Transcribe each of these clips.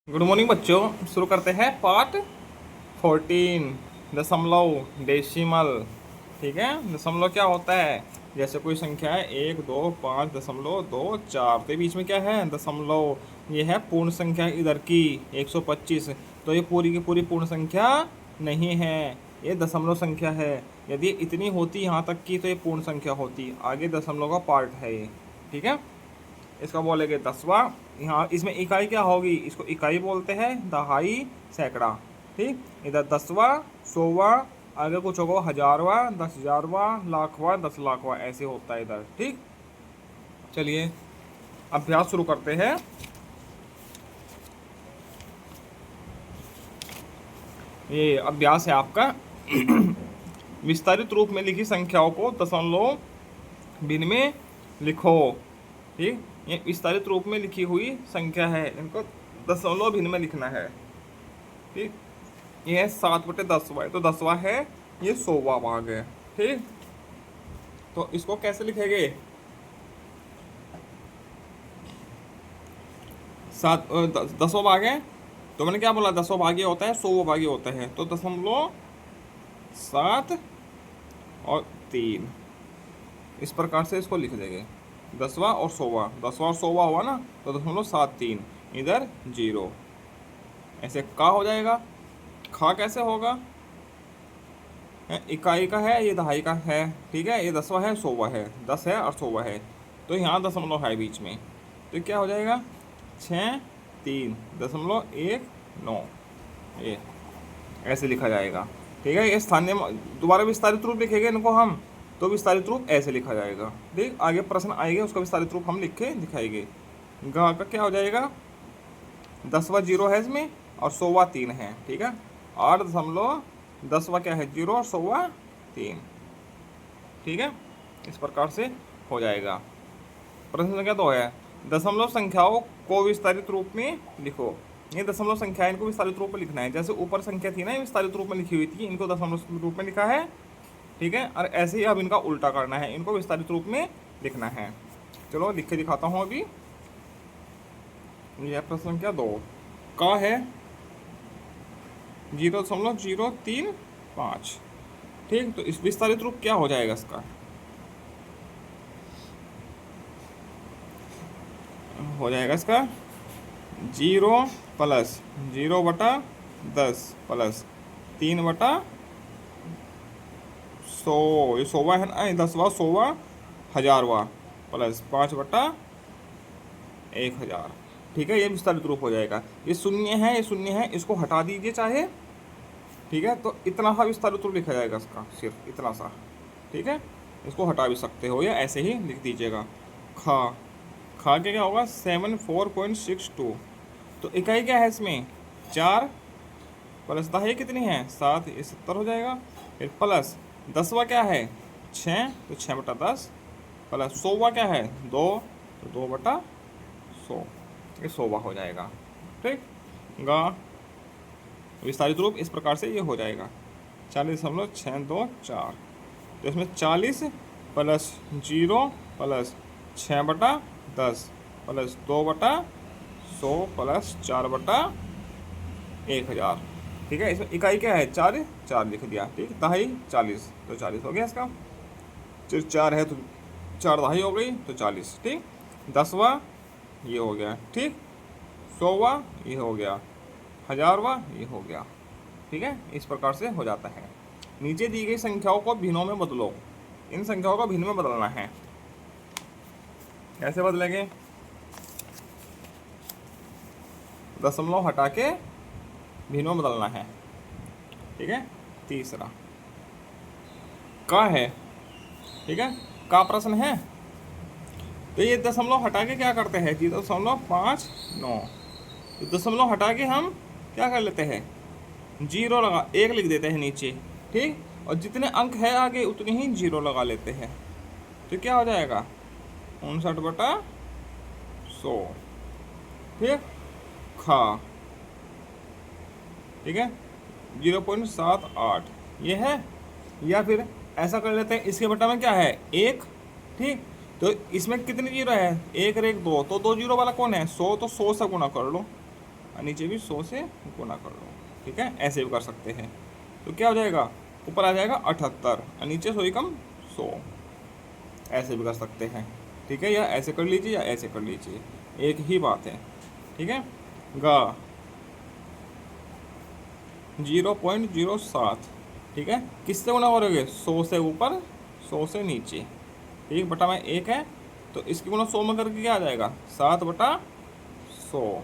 Good morning बच्चों। शुरू करते हैं पार्ट 14 दशमलव डेसिमल। ठीक है, दशमलव क्या होता है? जैसे कोई संख्या है 1 2 5.24, तो बीच में क्या है? दशमलव। ये है पूर्ण संख्या इधर की 125, तो ये पूरी की पूरी पूर्ण संख्या नहीं है, ये दशमलव संख्या है। यदि इतनी होती यहाँ तक की तो ये पूर्ण संख्या होती, आगे दशमलव का पार्ट है ये। ठीक है, इसका बोलेंगे दसवां। यहाँ इसमें इकाई क्या होगी? इसको इकाई बोलते हैं, दहाई, सैकड़ा। ठीक, इधर दसवां, सौवा, आगे कुछ होगा हजारवा, 10,000वां, लाखवा, 10 लाखवा, ऐसे होता है इधर। ठीक, चलिए अभ्यास शुरू करते हैं। ये अभ्यास है आपका विस्तारित रूप में लिखी संख्याओं को दशमलव भिन्न में लिखो। ठीक, ये विस्तारित रूप में लिखी हुई संख्या है, इनको दशमलव भिन्न में लिखना है। ठीक, ये है 7/10, तो 10वां है, ये 100वां भाग है। ठीक, तो इसको कैसे लिखेंगे? 10वां भाग है, तो मैंने क्या बोला? 10वां भाग ये होता है, 100वां भाग ये होता है, तो 0.7 और 3 इस प्रकार से इसको लिख देंगे। 10वां और 100वां, 10वां और 100वां हुआ ना, तो 0.73, इधर 0, ऐसे का हो जाएगा। खा कैसे होगा? इकाई का है, ये दहाई का है। ठीक है, ये 10वां है, 100वां है, 10 है और 100वां है, तो यहाँ दशमलव है बीच में, तो क्या हो जाएगा? 6.3.19, ये ऐसे लिखा जाएगा। ठीक है, ये स्थानीय दोबारा विस्तारित रूप लिखेंगे इनको हम, तो विस्तारित रूप ऐसे लिखा जाएगा। ठीक, आगे प्रश्न आएंगे, उसका विस्तारित रूप हम लिख के दिखाएंगे। गा का क्या हो जाएगा? 10वां 0 है इसमें, और 100वां 3 है। ठीक है, 8.10वां क्या है? 0 और 100वां 3। ठीक है, इस प्रकार से हो जाएगा। प्रश्न संख्या 2 है, दशमलव संख्याओं को विस्तारित रूप में लिखो। ये दशमलव संख्या है, इनको विस्तारित रूप में लिखना है। जैसे ऊपर संख्या थी ना, ये विस्तारित रूप में लिखी हुई थी, इनको दशमलव रूप में लिखा है। ठीक है, और ऐसे ही अब इनका उल्टा करना है, इनको विस्तारित रूप में लिखना है। चलो लिख के दिखाता हूँ अभी। यह प्रश्न संख्या 2 का है 0.035। ठीक, तो इस विस्तारित रूप क्या हो जाएगा इसका? हो जाएगा इसका 0 प्लस 0/10 प्लस 3/100, ये 100वां है ना, 10वां, 100वां, 1000वां, प्लस 5/1000। ठीक है, ये विस्तारित रूप हो जाएगा। ये शून्य है, ये शून्य है, इसको हटा दीजिए चाहे। ठीक है, तो इतना सा विस्तारित रूप लिखा जाएगा इसका, सिर्फ इतना सा। ठीक है, इसको हटा भी सकते हो या ऐसे ही लिख दीजिएगा। खा खा के क्या होगा? 74.62। तो इकाई क्या है इसमें? 4 प्लस दहाई कितनी है? 7, ये 70 हो जाएगा। फिर प्लस 10वां क्या है? 6, तो 6/10, प्लस 100वां क्या है? 2, तो 2/100, ये 100वां हो जाएगा। ठीक, गा विस्तारित रूप इस प्रकार से ये हो जाएगा 40.624। तो इसमें 40 प्लस 0 प्लस 6/10 प्लस 2/100 प्लस 4/1000। ठीक है, इसमें इकाई क्या है? 4, 4 लिख दिया। ठीक, दहाई 40, तो 40 हो गया इसका। फिर 4 है तो 4 दहाई हो गई, तो 40। ठीक, 10वां ये हो गया। ठीक, 100वां ये हो गया, 1000वां ये हो गया। ठीक है, इस प्रकार से हो जाता है। नीचे दी गई संख्याओं को भिन्नों में बदलो। इन संख्याओं को भिन्न में बदलना है। कैसे बदलेंगे? दशमलव हटा के भिन्नों में बदलना है। ठीक है, तीसरा का है। ठीक है, का प्रश्न है, तो ये दशमलव हटा के क्या करते हैं? 0.59। तो दशमलव हटा के हम क्या कर लेते हैं? 0 लगा, 1 लिख देते हैं नीचे। ठीक, और जितने अंक है आगे उतने ही 0 लगा लेते हैं, तो क्या हो जाएगा? 59/100। ठीक, खा। ठीक है, 0.78 ये है। या फिर ऐसा कर लेते हैं, इसके बटा में क्या है? 1। ठीक, तो इसमें कितनी जीरो है? 1 और 1 2, तो 2 जीरो वाला कौन है? 100, तो 100 से गुना कर लो। और नीचे भी 100 से गुना कर लो। ठीक है, ऐसे भी कर सकते हैं। तो क्या हो जाएगा, ऊपर आ जाएगा 78 और नीचे 100 कम 100, ऐसे भी कर सकते हैं। ठीक है, या ऐसे कर लीजिए या ऐसे कर लीजिए, एक ही बात है। ठीक है, गा 0.07। ठीक है, किससे गुना करोगे, 100 से ऊपर 100 से नीचे। ठीक, बटा में 1 है तो इसकी गुना 100 में करके क्या आ जाएगा, 7/100।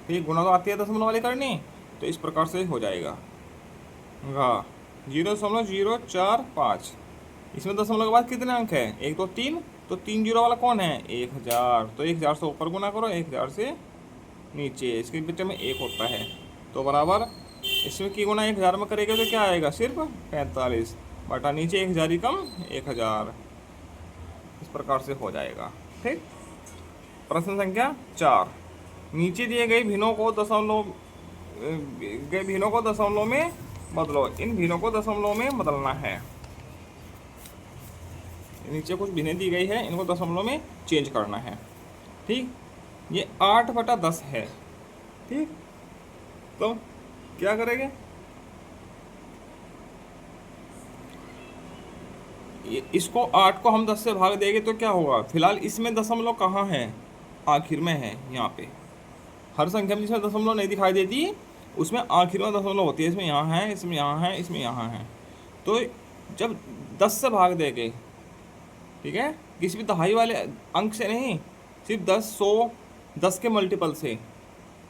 ठीक, गुना तो आती है दशमलव वाली करनी, तो इस प्रकार से हो जाएगा। गा 0.045। इसमें दशमलव के बाद कितने अंक है, 1 2 3, तो 3 जीरो वाला कौन है, 1000। तो 1000 से ऊपर गुना करो, 1000 से नीचे, इसके बीच में 1 होता है। तो बराबर इसमें की गुना 1000 में करेगा तो क्या आएगा, सिर्फ 45 बटा नीचे 1000 ही कम 1000। इस प्रकार से हो जाएगा। ठीक, प्रश्न संख्या 4, नीचे दिए गए भिन्नों को दशमलव में बदलो। इन भिन्नों को दशमलव में बदलना है। नीचे कुछ भिन्नें दी गई है, इनको दशमलव में चेंज करना है। ठीक, ये 8/10 है। ठीक, तो क्या करेंगे, इसको 8 को हम 10 से भाग देंगे तो क्या होगा, फिलहाल इसमें दशमलव कहाँ है, आखिर में है। यहाँ पे हर संख्या में जिसमें दशमलव नहीं दिखाई देती उसमें आखिर में दशमलव होती है। इसमें यहाँ है, इसमें यहाँ है, इसमें यहाँ है। तो जब 10 से भाग देंगे, ठीक है, किसी भी दहाई वाले अंक से नहीं, सिर्फ 10 100 10 के मल्टीपल से।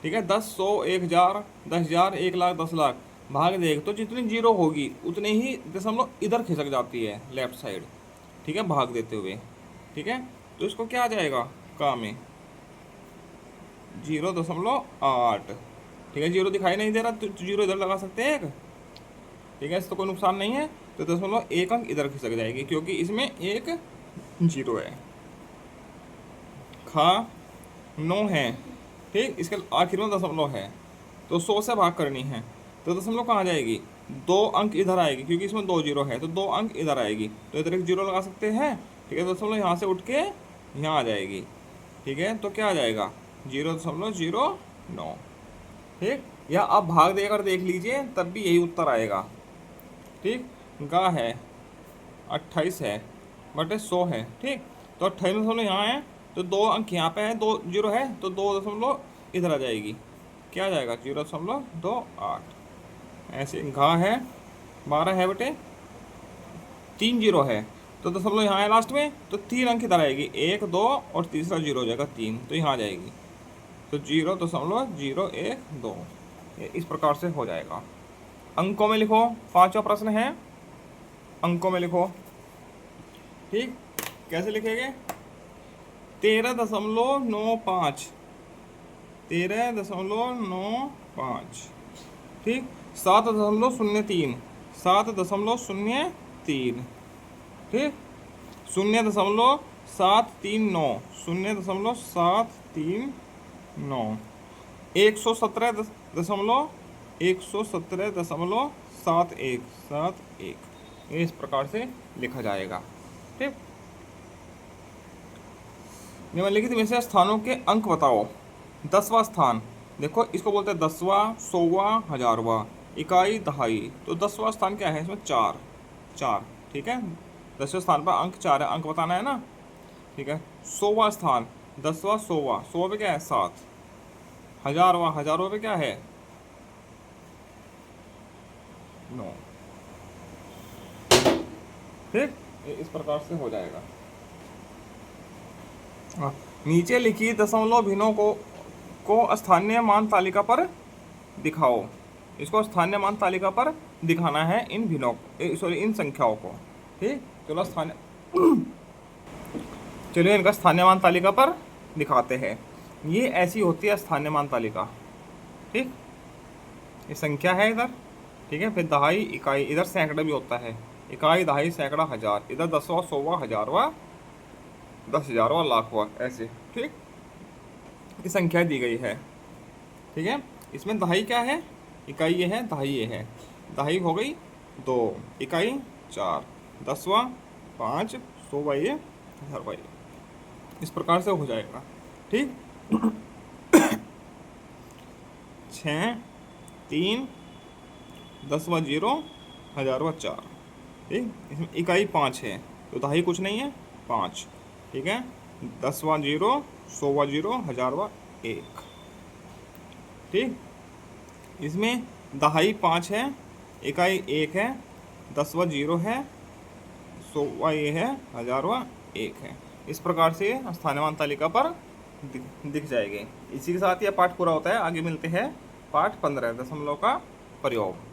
ठीक है, 10 100 1000 10,000 1,00,000 10,00,000 भाग देंगे तो जितनी जीरो होगी उतने ही दशमलव इधर खिसक जाती है लेफ्ट साइड। ठीक है, भाग देते हुए। ठीक है, तो इसको क्या आ जाएगा, का में 0.8। ठीक है, जीरो दिखाई नहीं दे रहा तो जीरो इधर लगा सकते हैं एक। ठीक है, इससे तो कोई नुकसान नहीं है। तो 0.1 अंक इधर खिसक जाएगी क्योंकि इसमें एक जीरो है। खा 9 है। ठीक, इसके आखिर में दशमलव है तो 100 से भाग करनी है, तो दशमलव कहाँ जाएगी, 2 अंक इधर आएगी क्योंकि इसमें 2 जीरो है, तो 2 अंक इधर आएगी, तो इधर एक जीरो लगा सकते हैं। ठीक है, दशमलव यहाँ से उठ के यहाँ आ जाएगी। ठीक है, तो क्या आ जाएगा, 0.09। ठीक, या आप भाग देकर देख लीजिए तब भी यही उत्तर आएगा। ठीक, गा है 28 है बटे 100 है। ठीक, तो 28 दशमलव यहाँ है तो 2 अंक यहाँ पे है, 2 जीरो है तो 2 दशमलव इधर आ जाएगी, क्या आ जाएगा 0.28। ऐसे घा है 12 है बटे 3 जीरो है तो दशमलव यहाँ है लास्ट में, तो 3 अंक इधर आएगी, 1 2 और तीसरा जीरो हो जाएगा 3, तो यहाँ आ जाएगी। तो 0.012 इस प्रकार से हो जाएगा। अंकों में लिखो, 5वां प्रश्न है, अंकों में लिखो। ठीक, कैसे लिखेंगे, 13.95 13.95। ठीक, 7.03 7.03। ठीक, 0.739 0.739 117.71 इस प्रकार से लिखा जाएगा। ठीक, निम्नलिखित में से स्थानों के अंक बताओ। 10वां स्थान, देखो इसको बोलते हैं 10वां 100वां 1000वां, इकाई दहाई। तो 10वां स्थान क्या है, इसमें 4 4। ठीक है, 10वें स्थान पर अंक 4 है, अंक बताना है ना। ठीक है, 100वां स्थान 10वां 100वां 100 पे क्या है 7, 1000वां 1000 पे क्या है 9। ठीक, इस प्रकार से हो जाएगा। नीचे लिखी दशमलव भिन्नों को स्थानीय मान तालिका पर दिखाओ। इसको स्थानीय मान तालिका पर दिखाना है, इन भिन्नों इन संख्याओं को। ठीक, चलो चलिए इनका स्थानीय मान तालिका पर दिखाते हैं। ये ऐसी होती है स्थानीय मान तालिका। ठीक, ये संख्या है इधर। ठीक है, फिर दहाई इकाई, इधर सैकड़ा भी होता है, इकाई दहाई सैकड़ा हजार, इधर 10वां 100वां 1000वां 10,000वां लाखवां, ऐसे। ठीक, ये संख्या दी गई है। ठीक है, इसमें दहाई क्या है, इकाई ये है, दहाई ये है। दहाई हो गई 2, इकाई 4, 10वां 5, 100वां ये 1000वां ये, इस प्रकार से हो जाएगा। ठीक, 6 3 10वां 0 1000वां 4। ठीक, इसमें इकाई 5 है तो दहाई कुछ नहीं है 5। ठीक है, 10वां 0 100वां 0 1000वां 1। ठीक, इसमें दहाई 5 है, इकाई 1 है, 10वां 0 है, 100वां ये है, 1000वां 1 है। इस प्रकार से स्थानीयमान तालिका पर दिख जाएगी। इसी के साथ यह पाठ पूरा होता है। आगे मिलते हैं पाठ 15 दशमलव का प्रयोग।